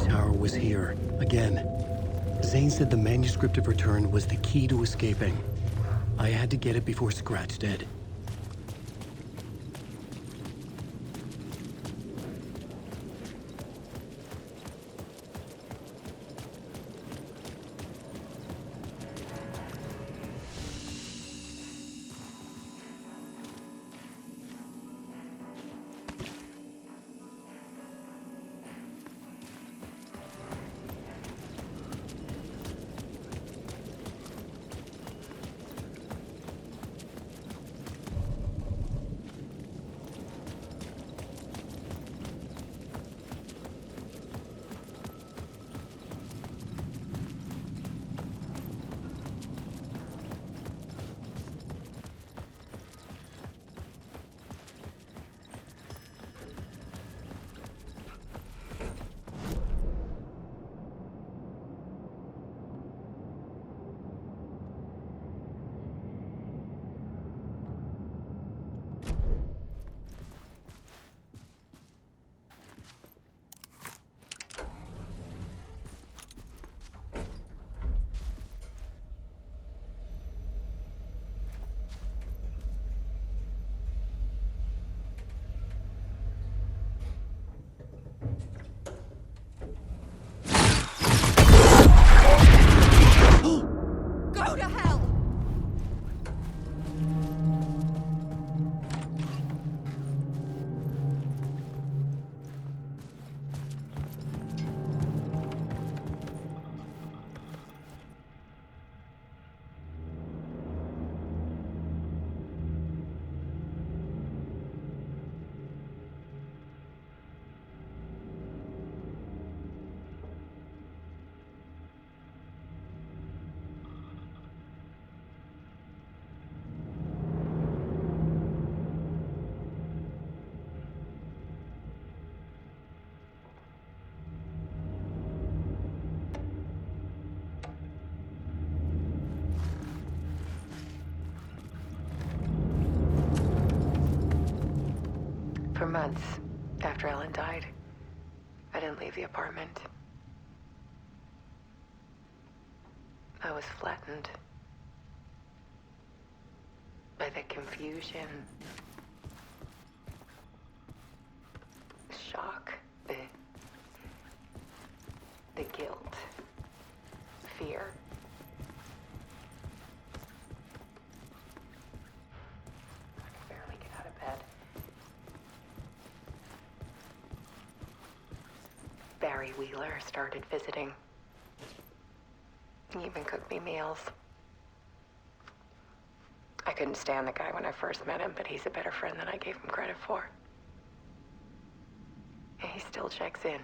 tower was here, again. Zane said the manuscript of return was the key to escaping. I had to get it before Scratch did. Go to hell! For months after Ellen died, I didn't leave the apartment. I was flattened by the confusion, shock, the guilt, fear. I could barely get out of bed. Barry Wheeler started visiting. He even cooked me meals. I couldn't stand the guy when I first met him, but he's a better friend than I gave him credit for. And he still checks in,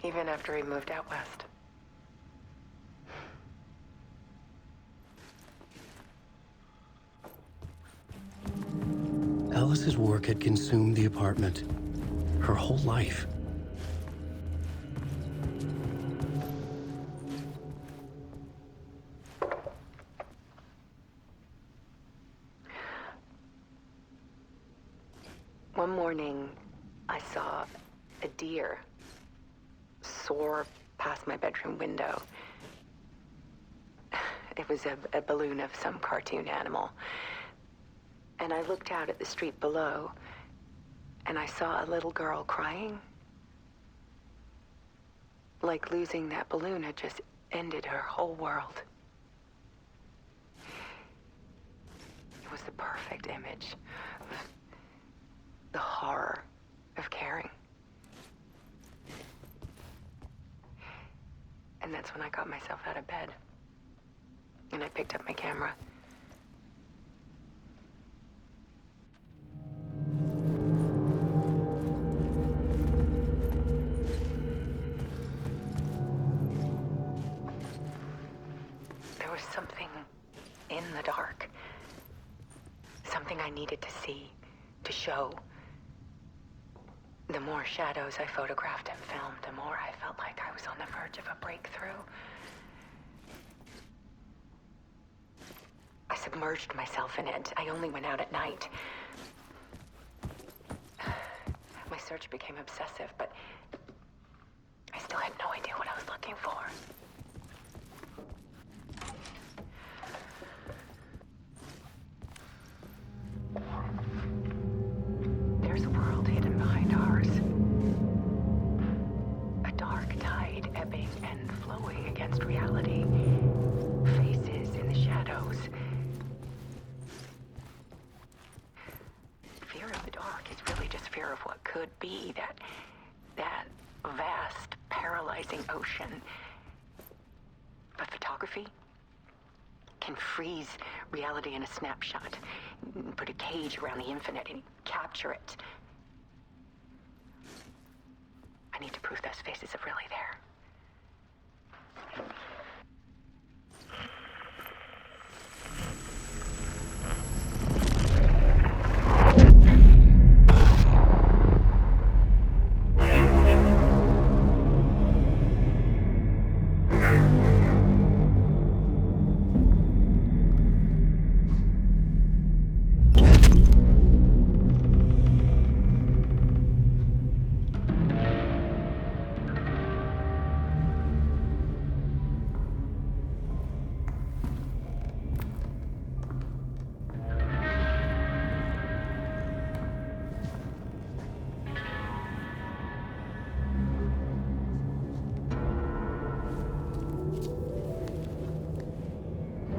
even after he moved out west. Alice's work had consumed the apartment. Her whole life. One morning, I saw a deer soar past my bedroom window. It was a balloon of some cartoon animal. And I looked out at the street below, and I saw a little girl crying. Like losing that balloon had just ended her whole world. It was the perfect image of the horror of caring. And that's when I got myself out of bed. And I picked up my camera. There was something in the dark. Something I needed to see, to show. The more shadows I photographed and filmed, the more I felt like I was on the verge of a breakthrough. I submerged myself in it. I only went out at night. My search became obsessive, but still had no idea what I was looking for. There's a world hidden behind ours. A dark tide ebbing and flowing against reality. Faces in the shadows. Fear of the dark is really just fear of what could be, that vast, paralyzing ocean. But photography can freeze reality in a snapshot, put a cage around the infinite and capture it. I need to prove those faces are really there.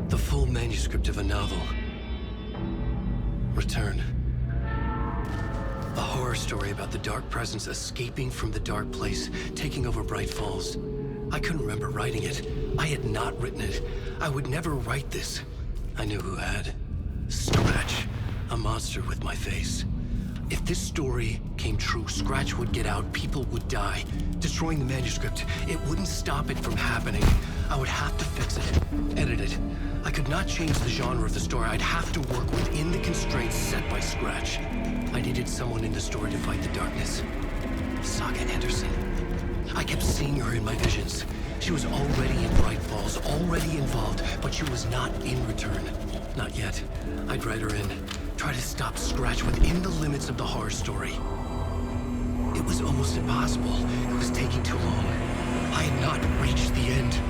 The full manuscript of a novel. Return. A horror story about the dark presence escaping from the dark place, taking over Bright Falls. I couldn't remember writing it. I had not written it. I would never write this. I knew who had. Scratch. A monster with my face. If this story came true, Scratch would get out, people would die. Destroying the manuscript, it wouldn't stop it from happening. I would have to fix it, edit it. I could not change the genre of the story. I'd have to work within the constraints set by Scratch. I needed someone in the story to fight the darkness. Saga Anderson. I kept seeing her in my visions. She was already in Bright Falls, already involved, but she was not in Return. Not yet. I'd write her in. Try to stop Scratch within the limits of the horror story. It was almost impossible. It was taking too long. I had not reached the end.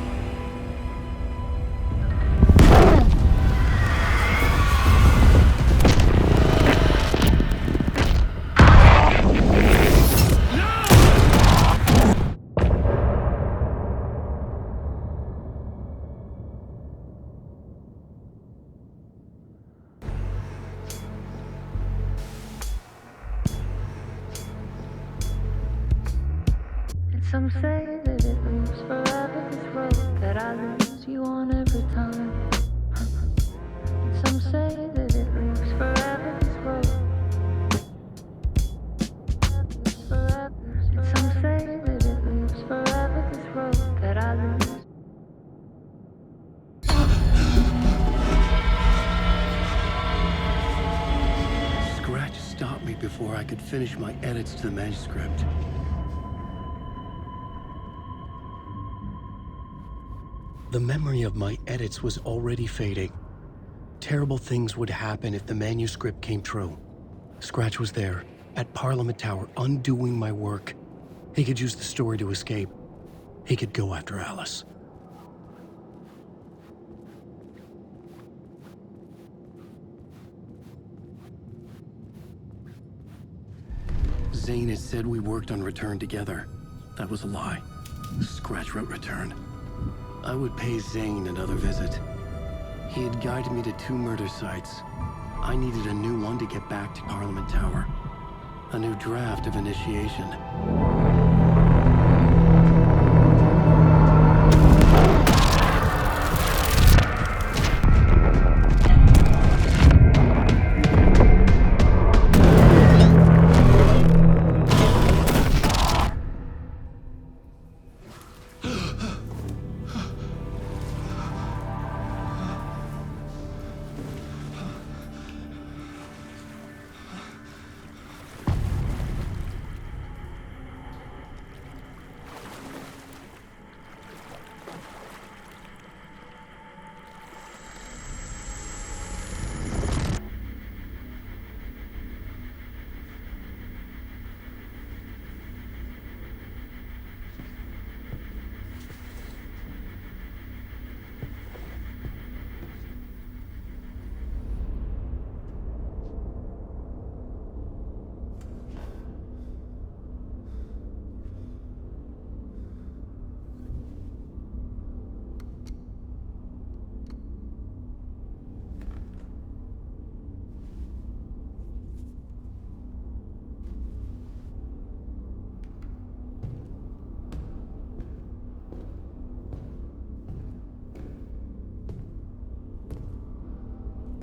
Some say that it moves forever, this road that I lose you on every time. Some say that it moves forever, this road. Some say that it moves forever, this road that I lose. Scratch stopped me before I could finish my edits to the manuscript. The memory of my edits was already fading. Terrible things would happen if the manuscript came true. Scratch was there, at Parliament Tower, undoing my work. He could use the story to escape. He could go after Alice. Zane had said we worked on Return together. That was a lie. Scratch wrote Return. I would pay Zane another visit. He had guided me to 2 murder sites. I needed a new one to get back to Parliament Tower. A new draft of initiation.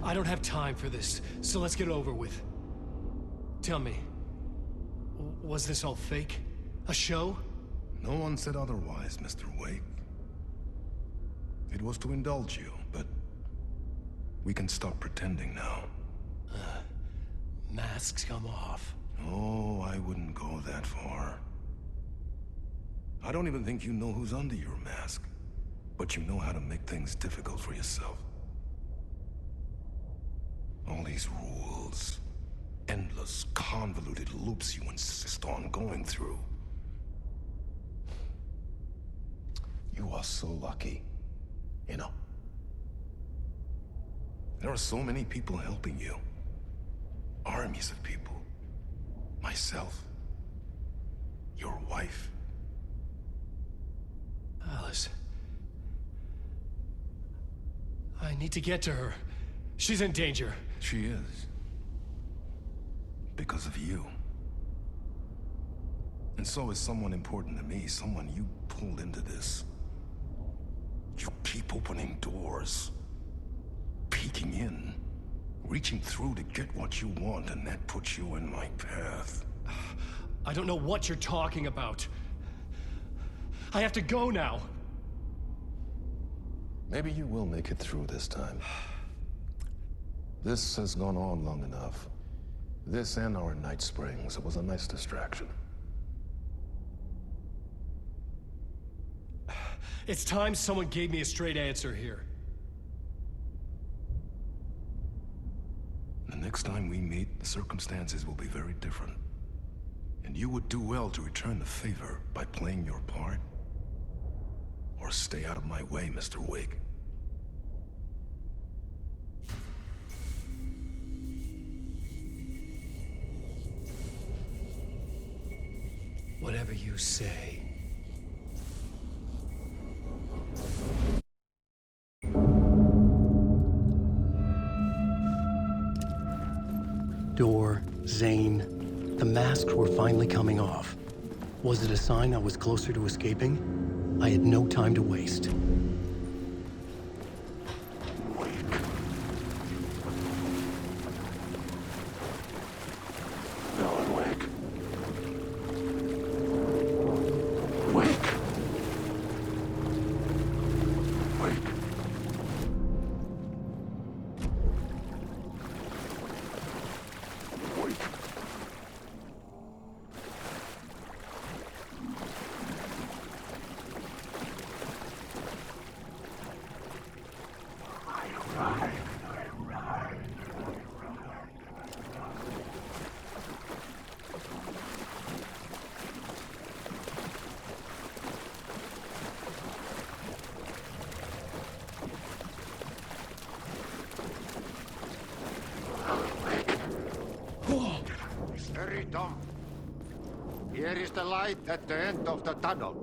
I don't have time for this, so let's get it over with. Tell me, was this all fake? A show? No one said otherwise, Mr. Wake. It was to indulge you, but we can stop pretending now. Masks come off. Oh, I wouldn't go that far. I don't even think you know who's under your mask, but you know how to make things difficult for yourself. All these rules, endless, convoluted loops you insist on going through. You are so lucky, you know. There are so many people helping you. Armies of people. Myself. Your wife. Alice. I need to get to her. She's in danger. She is. Because of you. And so is someone important to me, someone you pulled into this. You keep opening doors. Peeking in. Reaching through to get what you want, and that puts you in my path. I don't know what you're talking about. I have to go now. Maybe you will make it through this time. This has gone on long enough. This and our Night Springs. It was a nice distraction. It's time someone gave me a straight answer here. The next time we meet, the circumstances will be very different. And you would do well to return the favor by playing your part. Or stay out of my way, Mr. Wake. Whatever you say. Door, Zane, the masks were finally coming off. Was it a sign I was closer to escaping? I had no time to waste. Alan Wake. Wake. Wake. Wake. Hurry, Tom. Here is the light at the end of the tunnel.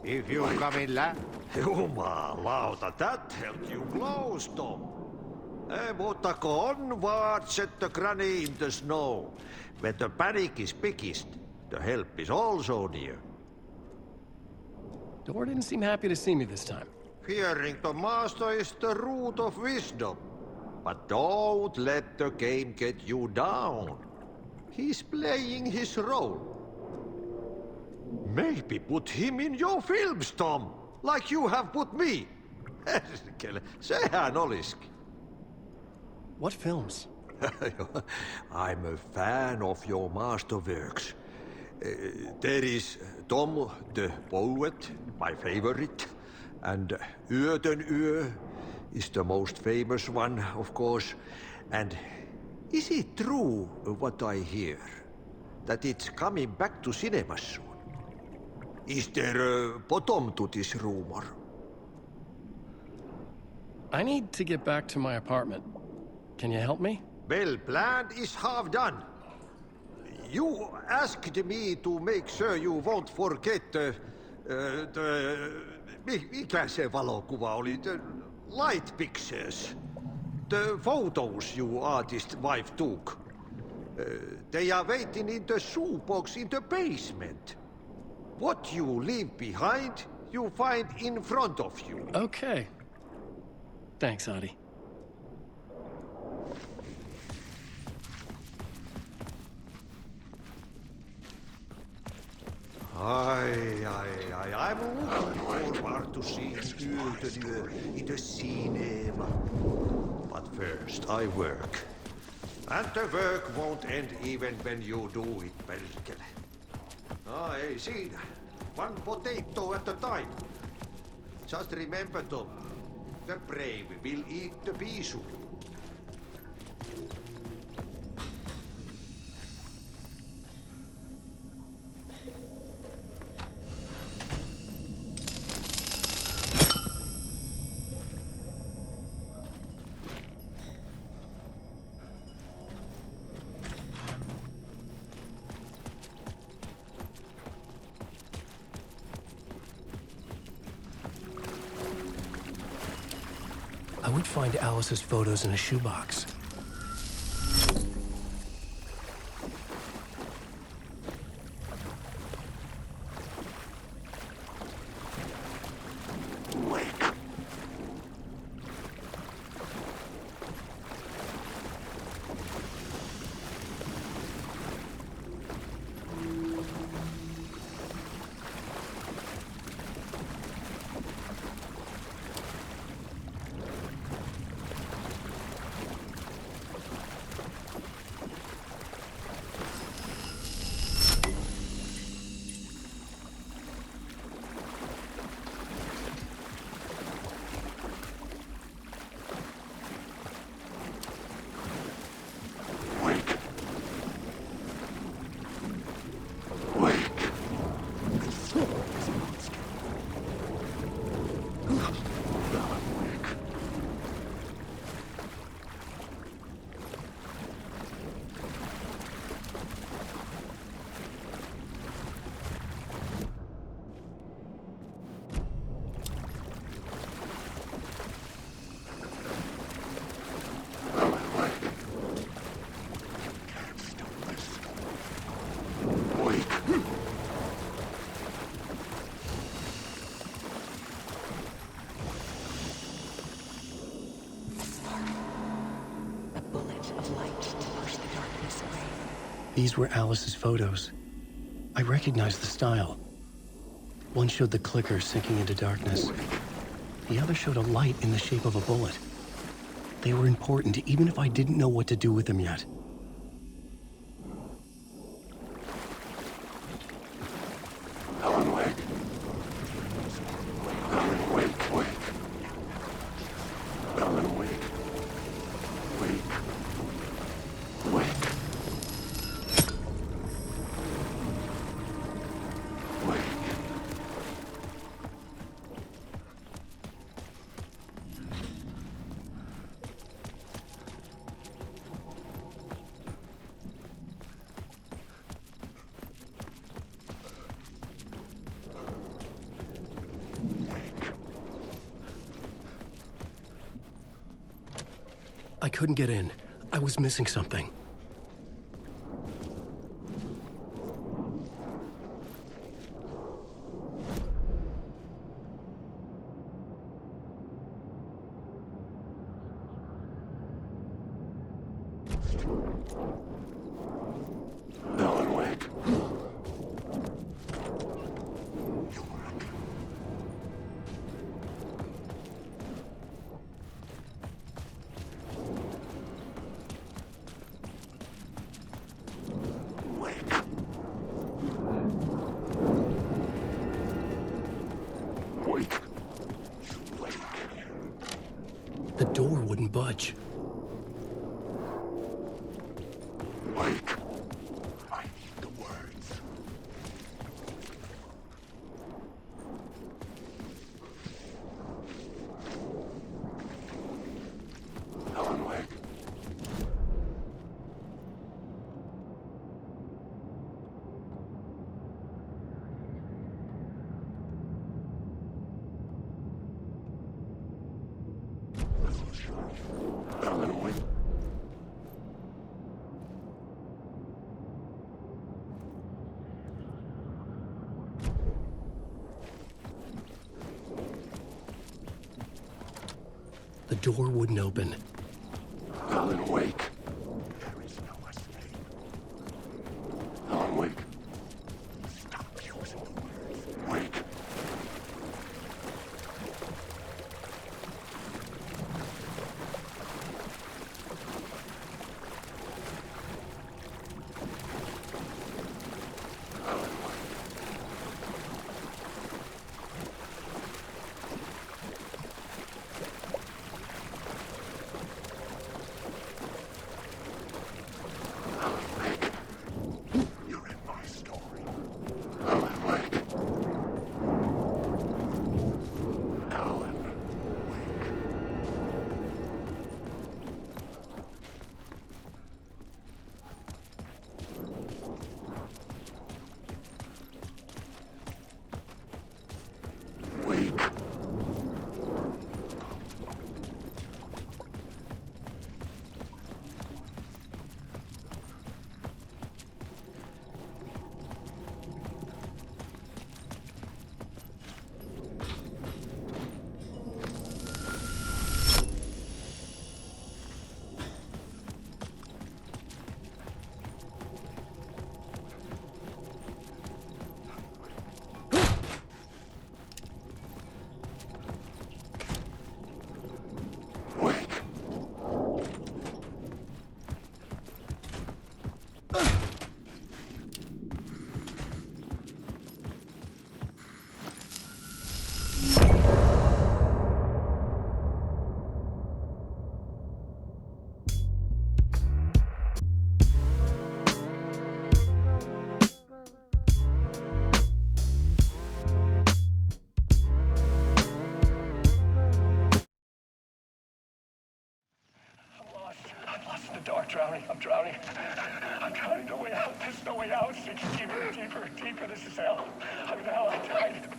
If you come in last... Jumalauta, that held you close, Tom. Mutta onward, said the granny in the snow. When the panic is biggest, the help is also near. Door didn't seem happy to see me this time. Fearing the master is the root of wisdom. But don't let the game get you down. He's playing his role. Maybe put him in your films, Tom, like you have put me. Sehän olisikin. What films? I'm a fan of your masterworks. There is Tom the Poet, my favorite, and Yöten Yö is the most famous one, of course. And is it true what I hear, that it's coming back to cinemas soon? Is there a bottom to this rumor? I need to get back to my apartment. Can you help me? Well, plan is half done. You asked me to make sure you won't forget mikä se valokuva oli? The light pictures. The photos you artist wife took. They are waiting in the shoebox in the basement. What you leave behind, you find in front of you. Okay. Thanks, Adi. I'm looking forward to seeing Yötön in the cinema. But first I work. And the work won't end even when you do it, perkele. Ei siinä. One potato at a time. Just remember, Tom. The brave will eat the bisu. I would find Alice's photos in a shoebox. These were Alice's photos. I recognized the style. One showed the clicker sinking into darkness. The other showed a light in the shape of a bullet. They were important, even if I didn't know what to do with them yet. Alan Wake. Alan Wake. Wake. Alan Wake. Wake. Wake. I couldn't get in. I was missing something. Alan Wake. Wake. The door wouldn't budge. Wake. I need the words. Alan Wake. Alan Wake. The door wouldn't open. Alan Wake. There is no escape. Alan Wake. Stop using fell. I fell. I died.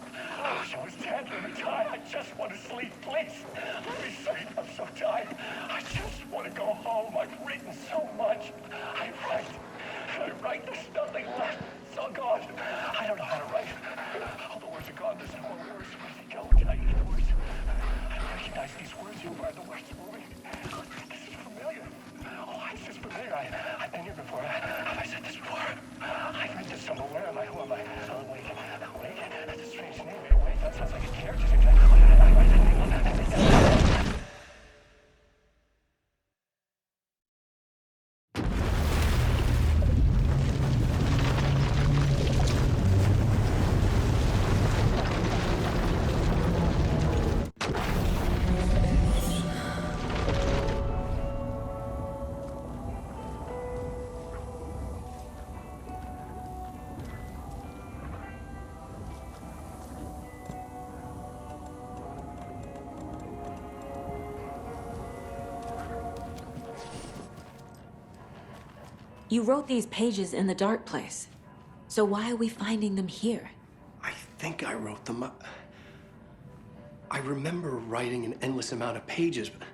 I wish I was dead. Let me die. I just want to sleep, please. Let me sleep. I'm so tired. I just want to go home. I've written so much. I write. There's nothing left. It's all gone. I don't know how to write. All the words are gone. There's no more words. Where did they go? Did I use the words? I don't recognize these words. You are the words moving. This is familiar. Oh, it's just familiar. I've been here before. Have I said this before? I've read this somewhere. Where am I? Who am I? Oh, wait. Wait. That's a strange name. Wait, that sounds like a character's exactly. You wrote these pages in the dark place. So why are we finding them here? I think I wrote them. I remember writing an endless amount of pages, but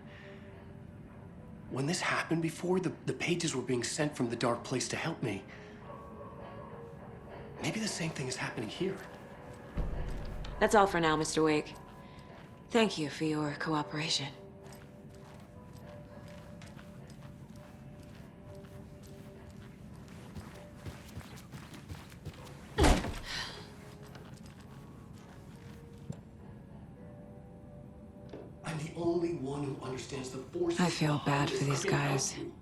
when this happened before, the pages were being sent from the dark place to help me. Maybe the same thing is happening here. That's all for now, Mr. Wake. Thank you for your cooperation. I'm the only one who understands the forces. I feel bad behind for this. these I can help guys. you.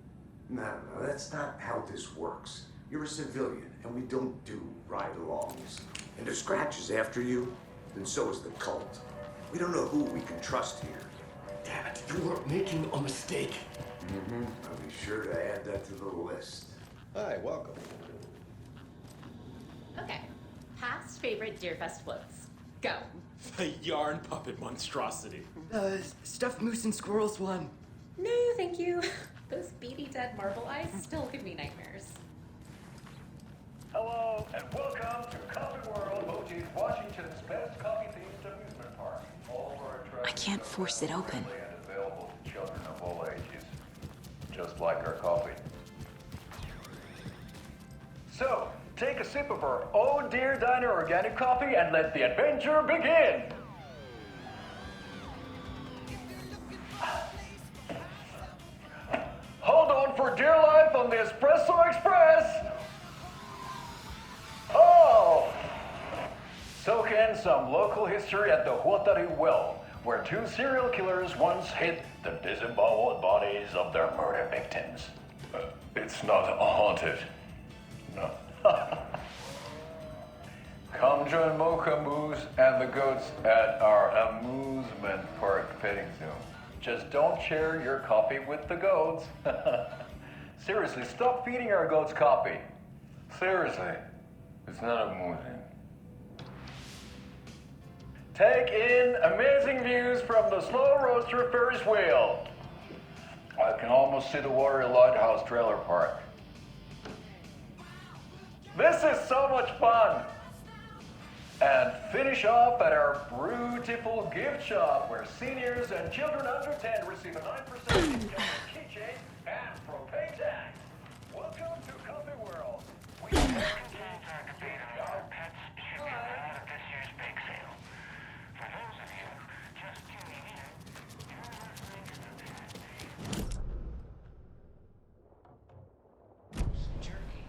No, that's not how this works. You're a civilian, and we don't do ride-alongs. And if Scratch is after you, then so is the cult. We don't know who we can trust here. Damn it, you are making a mistake. I'll be sure to add that to the list. Hi, welcome. Okay. Past favorite Deerfest floats. Go. The yarn puppet monstrosity. Stuffed moose and squirrels one. No, thank you. Those beady dead marble eyes still give me nightmares. Hello, and welcome to Coffee World, Moji's Washington's best coffee-themed amusement park. All of our attractions I can't force it open. are and available to children of all ages, just like our coffee. So, take a sip of our Oh Dear Diner organic coffee and let the adventure begin. Hold on for dear life on the Espresso Express. Oh! Soak in some local history at the Huatari Well, where two serial killers once hid the disemboweled bodies of their murder victims. It's not haunted. No. Come join Mocha Moose and the goats at our amusement park petting zoo. Just don't share your coffee with the goats. Seriously, stop feeding our goats coffee. Seriously, it's not amusing. Take in amazing views from the Slow Roaster Ferris wheel. I can almost see the Watery Lighthouse trailer park. This is so much fun! And finish off at our beautiful gift shop where seniors and children under 10 receive a 9% discount on keychain and propane tax. Welcome to Coffee World. We contains our debate on whether pets should be allowed at this year's bake sale. For those of you just tuning in, you're listening to the jerky.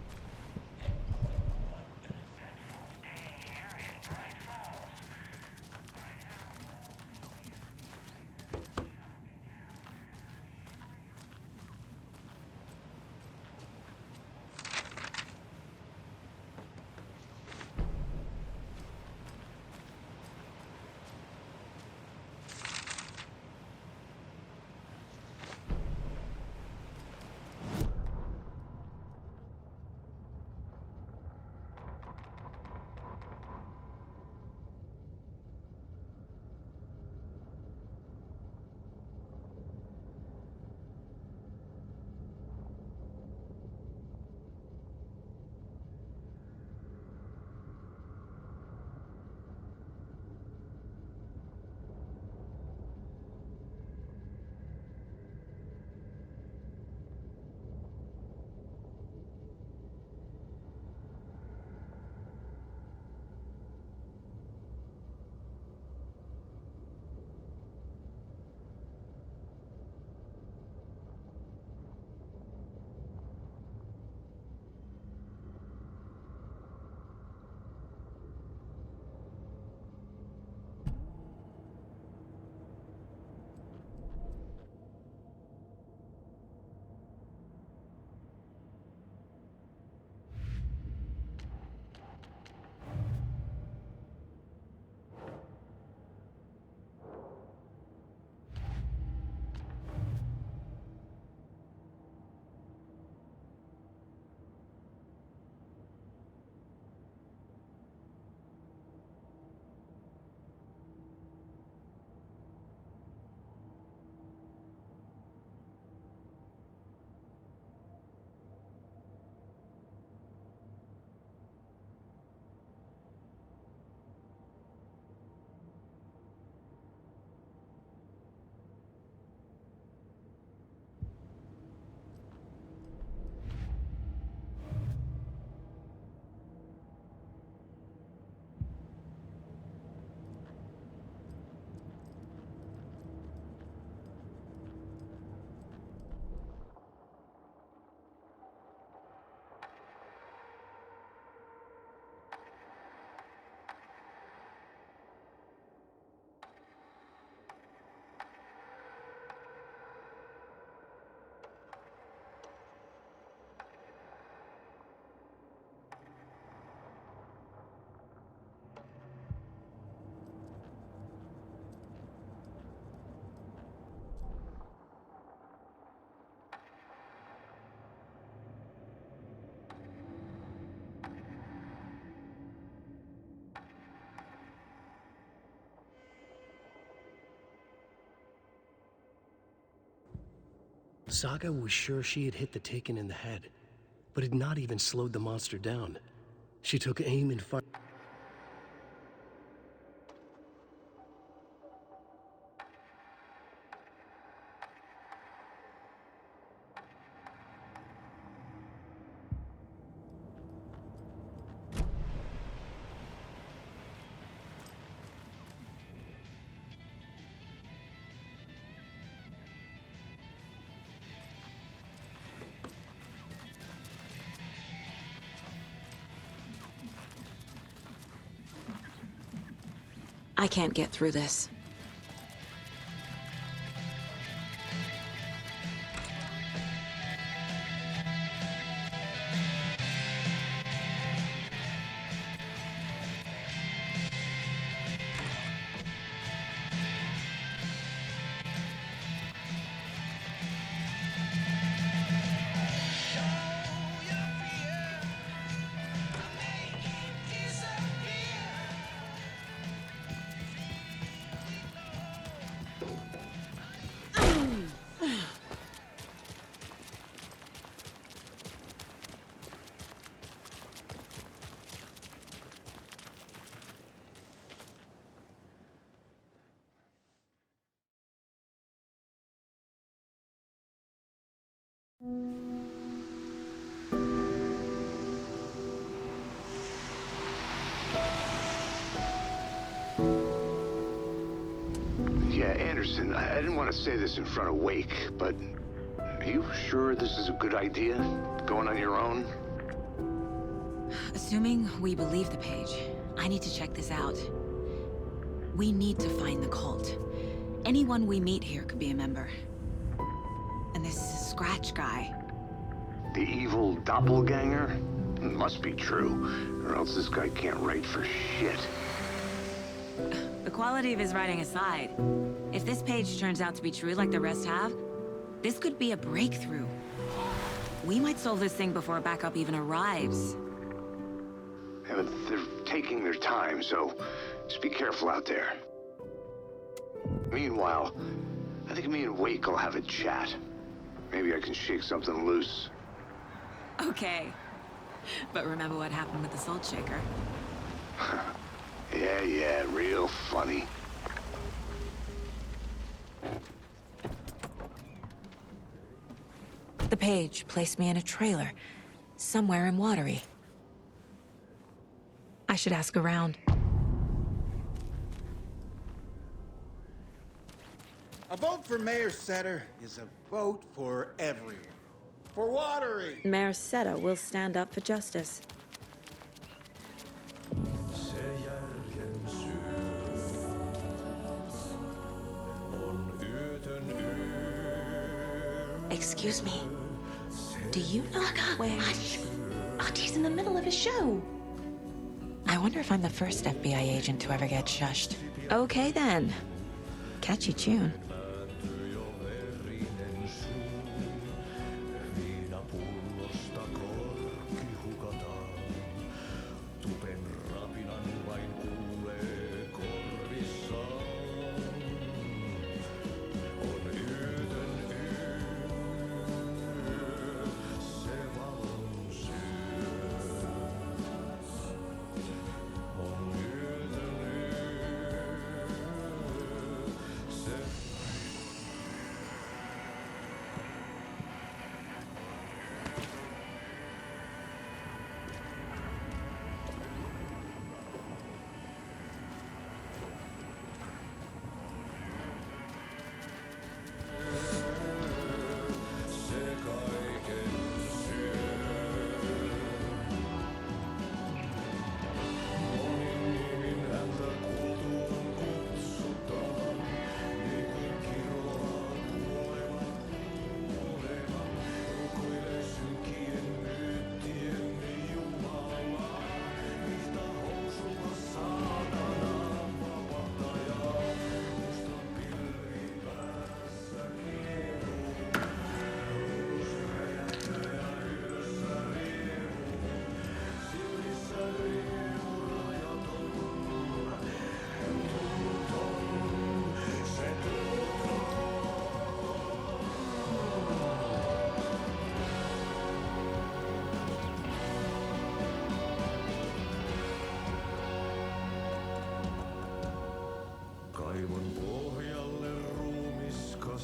Saga was sure she had hit the Taken in the head, but had not even slowed the monster down. She took aim and fired. I can't get through this. Yeah, Anderson, I didn't want to say this in front of Wake, but are you sure this is a good idea? Going on your own? Assuming we believe the page, I need to check this out. We need to find the cult. Anyone we meet here could be a member. And this Scratch guy. The evil doppelganger? Must be true, or else this guy can't write for shit. The quality of his writing aside, if this page turns out to be true like the rest have, this could be a breakthrough. We might solve this thing before backup even arrives. Yeah, but they're taking their time, so just be careful out there. Meanwhile, I think me and Wake will have a chat. Maybe I can shake something loose. Okay. But remember what happened with the Salt Shaker? Yeah, real funny. The page placed me in a trailer, somewhere in Watery. I should ask around. A vote for Mayor Setter is a vote for everyone. For Watery! Mayor Seta will stand up for justice. Excuse me. Do you know where... Hush! Artie's in the middle of his show. I wonder if I'm the first FBI agent to ever get shushed. Okay then. Catchy tune.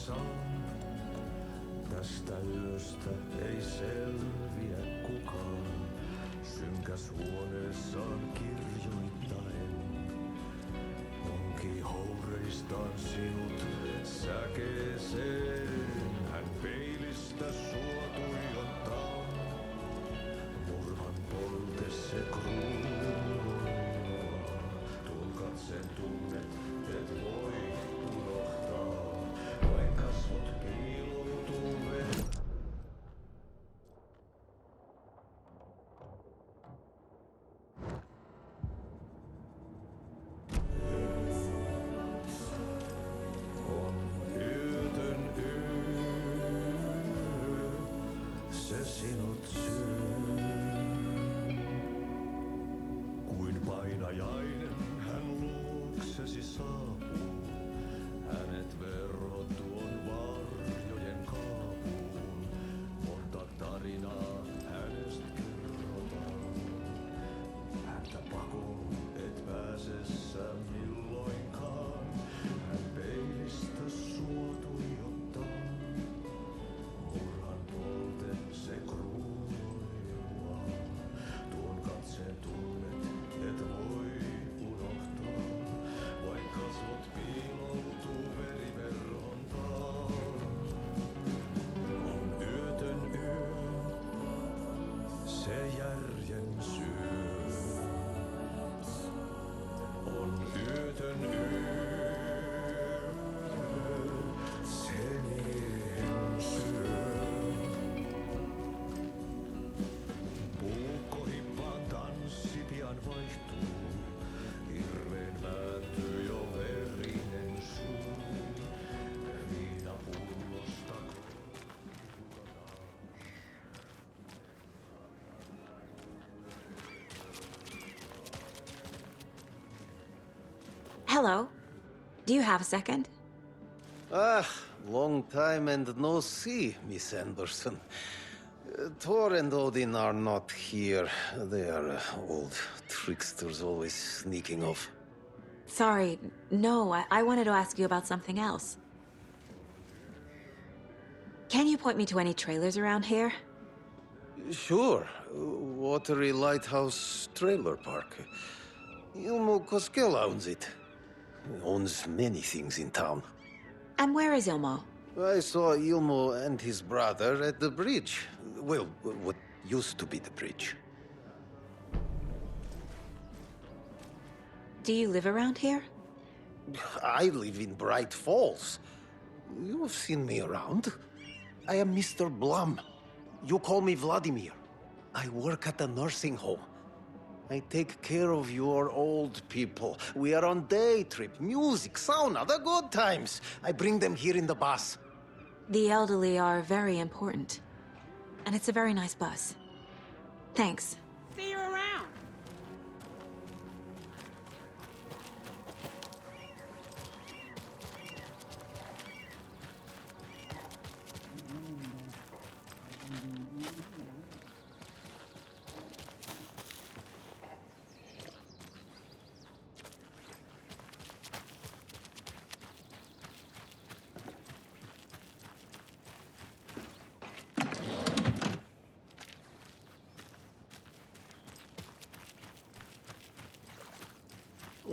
saan. Tästä yöstä ei selviä kukaan. Synkäs huoneessaan kirjoittaen. Onki houreistaan sinut säkeeseen. Hän peilistä sua tuijottaa. Murhan polte se kruunua. Tuon katseen tunnet, et voi unohtaa. Vain kasvot piiloutuu verran. Sinut syö. Kuin painajainen hän luoksesi saapuu. Hänet verho tuon varjojen kaapuun. Monta tarinaa hänestä kerrotaan. Häntä pakoon et pääsessä milloinkaan. Hän peilistä sua tuijottaa. Murhan polte se kruunoilua. Tuon katseen tunnet, et voi unohtaa. Vain kasvot piiloutuu veriverhon taa. On yötön yö, se järjen syö. On yötön yö, se miehen syö. Puukkohippaan tanssi pian vaihtuu. Hirveen vääntyy jo verinen suu. Viinapullosta Hello. Do you have a second? Long time and no see, Miss Anderson. Thor and Odin are not here. They are old tricksters always sneaking off. Sorry, no, I wanted to ask you about something else. Can you point me to any trailers around here? Sure. Watery Lighthouse Trailer Park. Ilmo Koskela owns it. Owns many things in town. And where is Ilmo? I saw Ilmo and his brother at the bridge. Well, what used to be the bridge. Do you live around here? I live in Bright Falls. You have seen me around. I am Mr. Blum. You call me Vladimir. I work at a nursing home. I take care of your old people. We are on day trip, music, sauna, the good times. I bring them here in the bus. The elderly are very important. And it's a very nice bus. Thanks. See you around.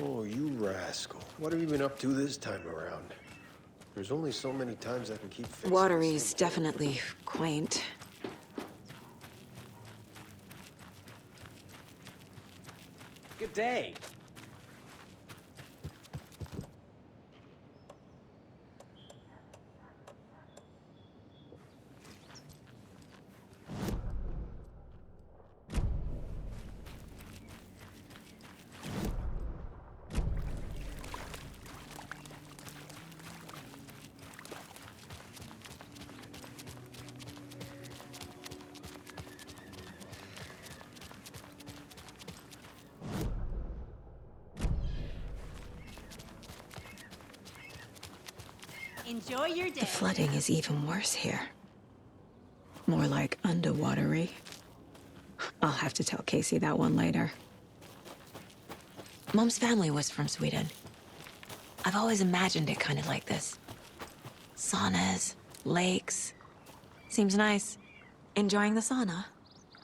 Oh, you rascal. What have you been up to this time around? There's only so many times I can keep fixing Watery's definitely quaint. Good day. Enjoy your day. The flooding is even worse here. More like underwatery. I'll have to tell Casey that one later. Mom's family was from Sweden. I've always imagined it kind of like this. Saunas, lakes. Seems nice. Enjoying the sauna?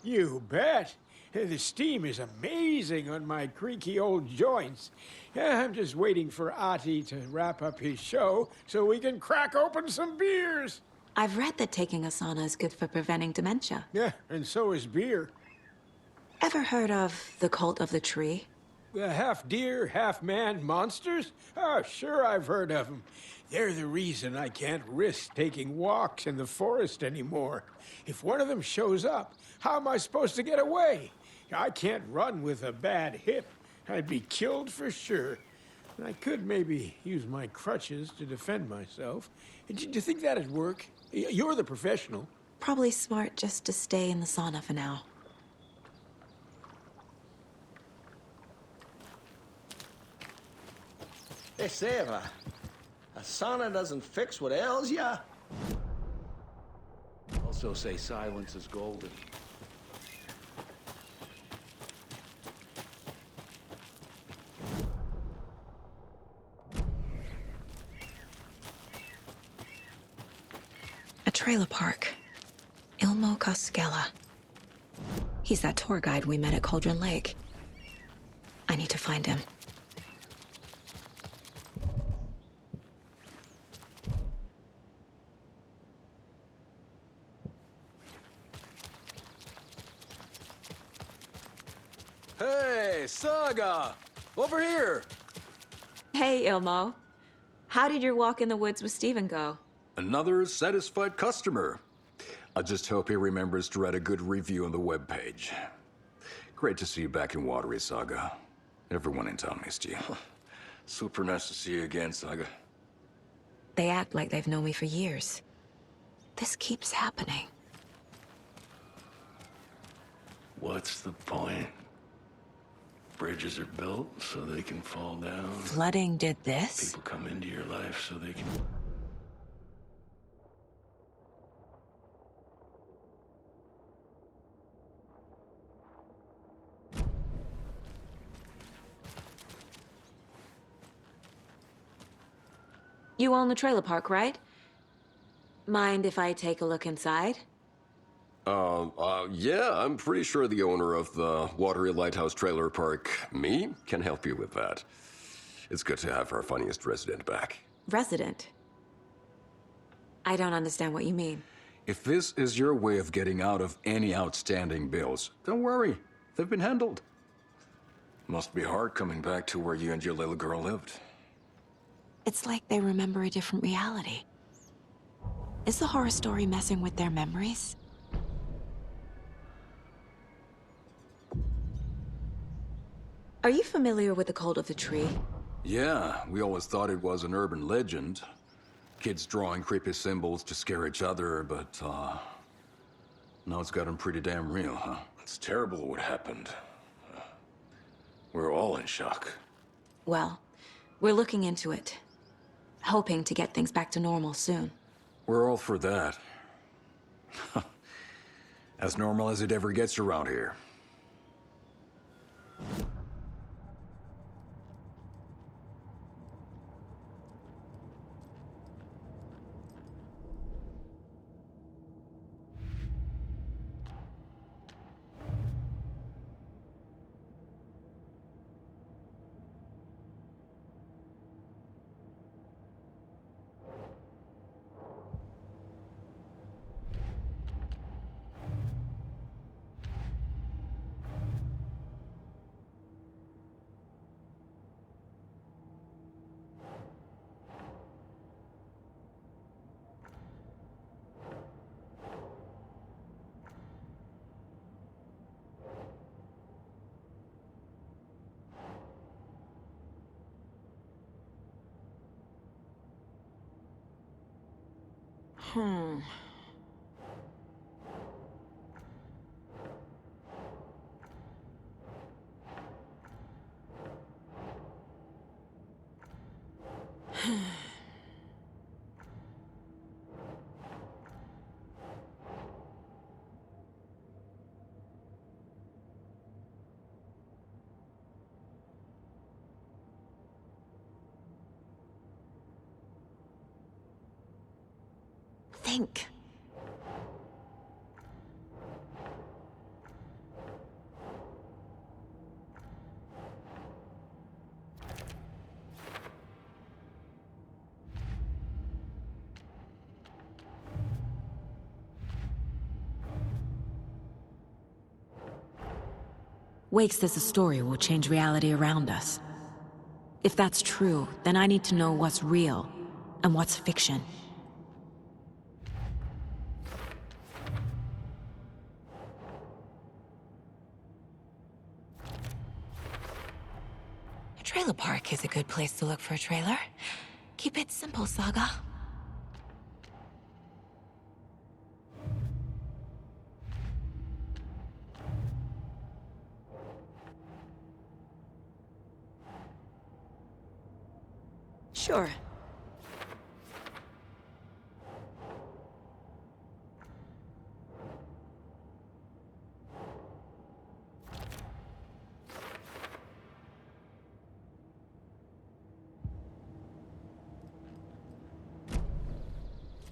You bet. The steam is amazing on my creaky old joints. I'm just waiting for Ati to wrap up his show so we can crack open some beers. I've read that taking a sauna is good for preventing dementia. Yeah, and so is beer. Ever heard of the Cult of the Tree? The half-deer, half-man monsters? Oh, sure I've heard of them. They're the reason I can't risk taking walks in the forest anymore. If one of them shows up, how am I supposed to get away? I can't run with a bad hip. I'd be killed for sure. I could maybe use my crutches to defend myself. Do you think that'd work? You're the professional. Probably smart just to stay in the sauna for now. Hey, Sarah. A sauna doesn't fix what ails ya. Also say silence is golden. A trailer park. Ilmo Koskela. He's that tour guide we met at Cauldron Lake. I need to find him. Hey, Saga! Over here! Hey, Ilmo. How did your walk in the woods with Steven go? Another satisfied customer. I just hope he remembers to write a good review on the webpage. Great to see you back in Watery, Saga. Everyone in town missed you. Super nice to see you again, Saga. They act like they've known me for years. This keeps happening. What's the point? Bridges are built so they can fall down. Flooding did this? People come into your life so they can... You own the trailer park, right? Mind if I take a look inside? Yeah, I'm pretty sure the owner of the Watery Lighthouse Trailer Park, me, can help you with that. It's good to have our funniest resident back. Resident? I don't understand what you mean. If this is your way of getting out of any outstanding bills, don't worry. They've been handled. Must be hard coming back to where you and your little girl lived. It's like they remember a different reality. Is the horror story messing with their memories? Are you familiar with the Cult of the Tree? Yeah, we always thought it was an urban legend. Kids drawing creepy symbols to scare each other, but, now it's gotten pretty damn real, huh? It's terrible what happened. We're all in shock. Well, we're looking into it. Hoping to get things back to normal soon. We're all for that. As normal as it ever gets around here. think. Wake says the story will change reality around us. If that's true, then I need to know what's real and what's fiction. A trailer park is a good place to look for a trailer. Keep it simple, Saga. Sure.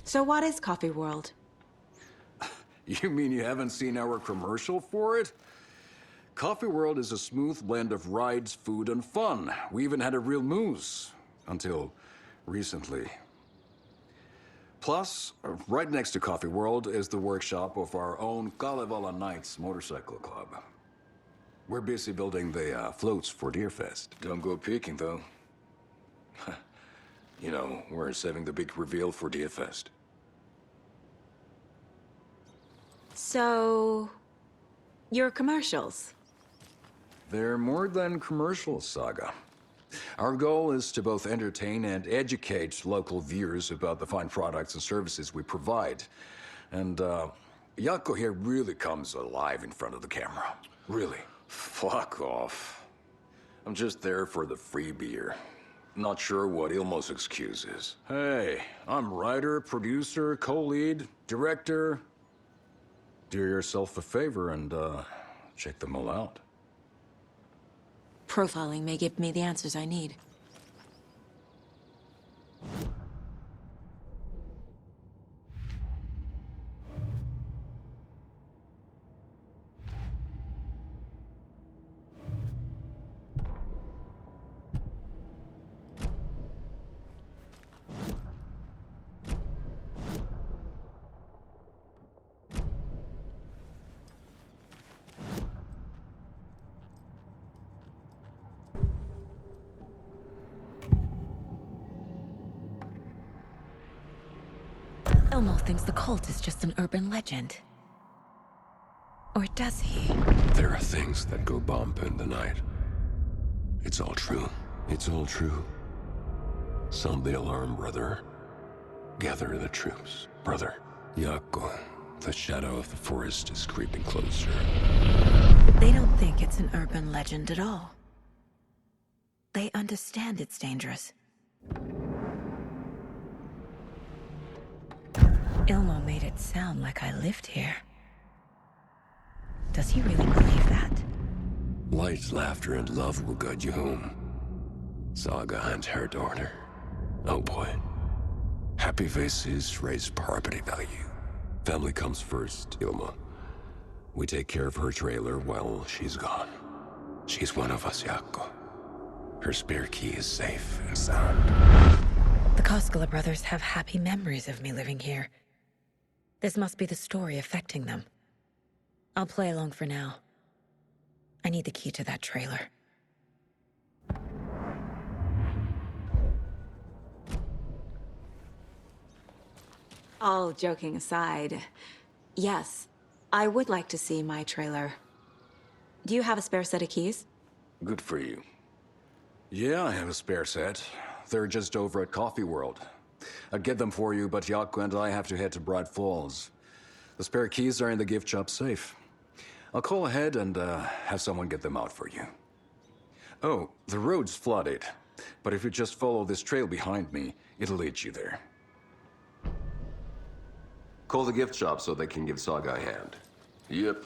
So what is Coffee World? You mean you haven't seen our commercial for it? Coffee World is a smooth blend of rides, food, and fun. We even had a real moose. Until recently. Plus, right next to Coffee World is the workshop of our own Kalevala Knights Motorcycle Club. We're busy building the floats for Deerfest. Don't go peeking, though. You know, we're saving the big reveal for Deerfest. So... your commercials? They're more than commercials, Saga. Our goal is to both entertain and educate local viewers about the fine products and services we provide. And, Jaakko here really comes alive in front of the camera. Really. Fuck off. I'm just there for the free beer. Not sure what Ilmo's excuse is. Hey, I'm writer, producer, co-lead, director. Do yourself a favor and, check them all out. Profiling may give me the answers I need. Ilmo thinks the cult is just an urban legend. Or does he? There are things that go bump in the night. It's all true. It's all true. Sound the alarm, brother. Gather the troops, brother. Jaakko, the shadow of the forest is creeping closer. They don't think it's an urban legend at all. They understand it's dangerous. Ilmo made it sound like I lived here. Does he really believe that? Light, laughter, and love will guide you home. Saga and her daughter. Oh boy. Happy faces raise property value. Family comes first, Ilmo. We take care of her trailer while she's gone. She's one of us, Jaakko. Her spare key is safe and sound. The Koskela brothers have happy memories of me living here. This must be the story affecting them. I'll play along for now. I need the key to that trailer. All joking aside, yes, I would like to see my trailer. Do you have a spare set of keys? Good for you. Yeah, I have a spare set. They're just over at Coffee World. I'd get them for you, but Jaakko and I have to head to Bright Falls. The spare keys are in the gift shop safe. I'll call ahead and have someone get them out for you. Oh, the road's flooded, but if you just follow this trail behind me, it'll lead you there. Call the gift shop so they can give Saga a hand. Yep.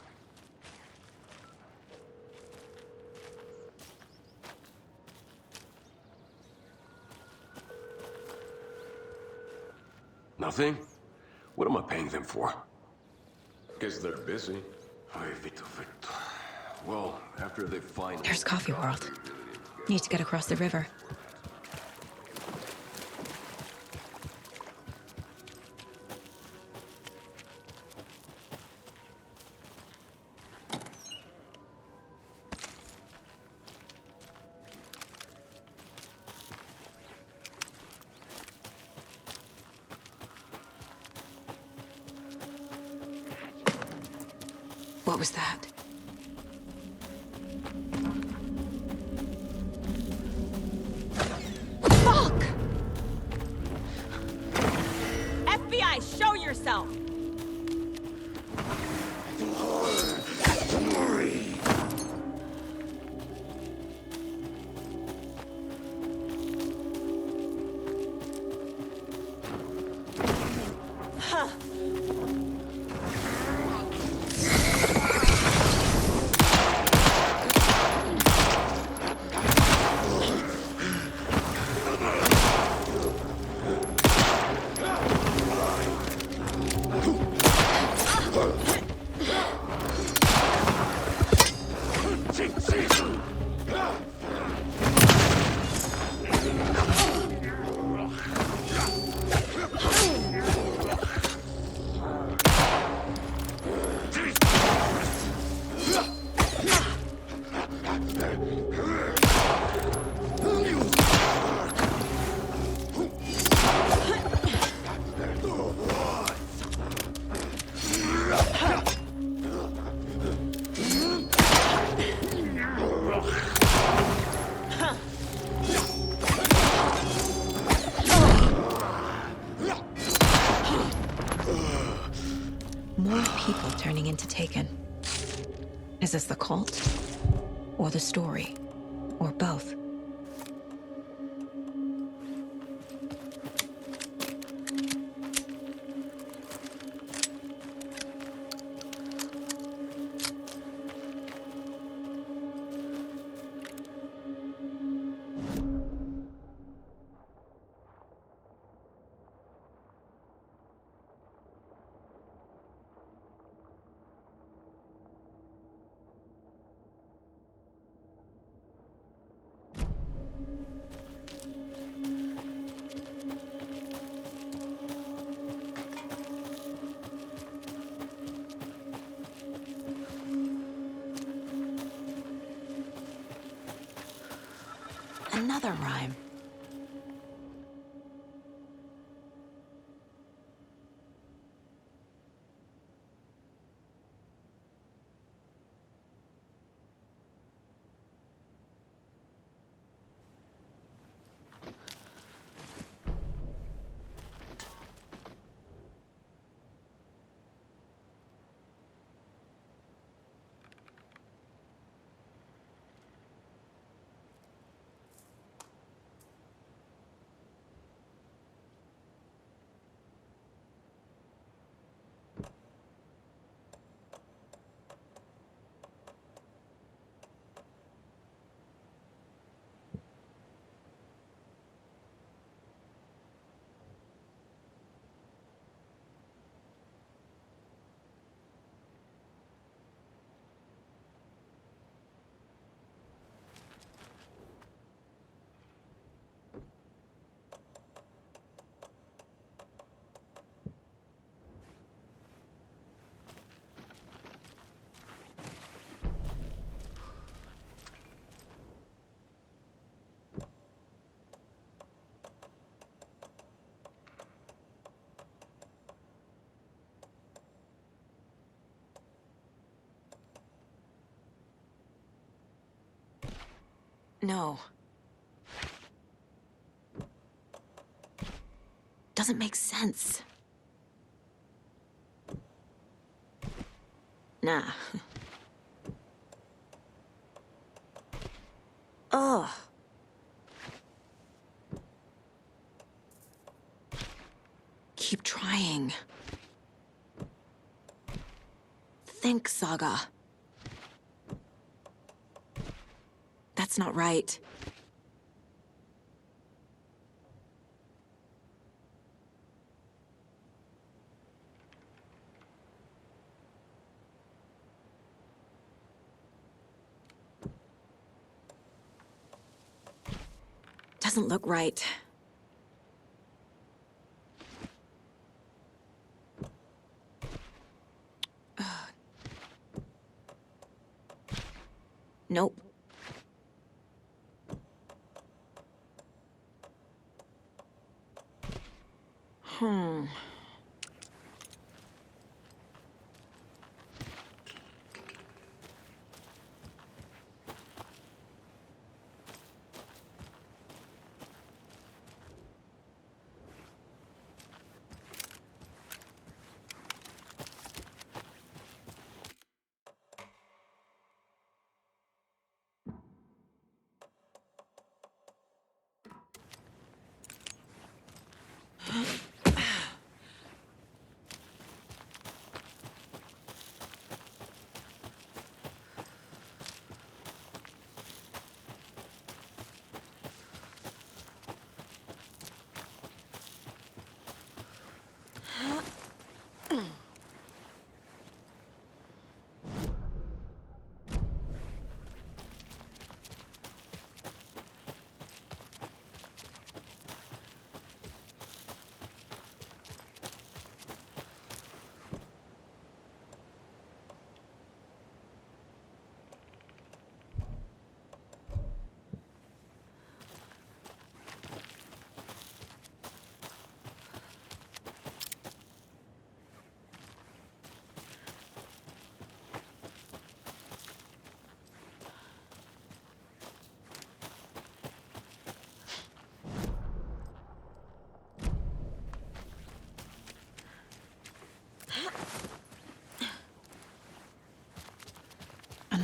Nothing? What am I paying them for? Guess they're busy. Ay, Vito. Well, after they find... There's Coffee World. Need to get across the river. What was that? Fuck! FBI, show yourself! Huh. More people turning into Taken. Is this the cult? Or the story? Or both? Another rhyme. No. Doesn't make sense. Nah. Ugh. Keep trying. Think, Saga. That's not right. doesn't look right. Nope. Hmm.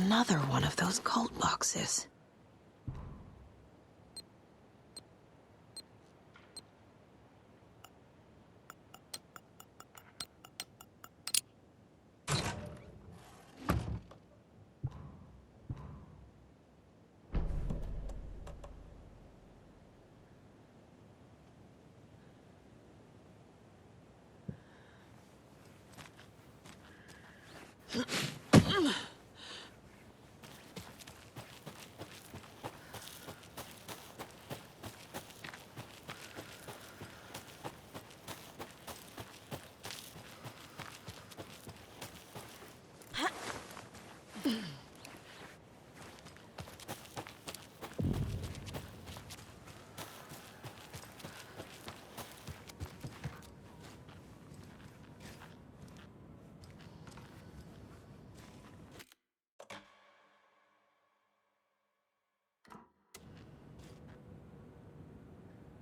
Another one of those cult boxes.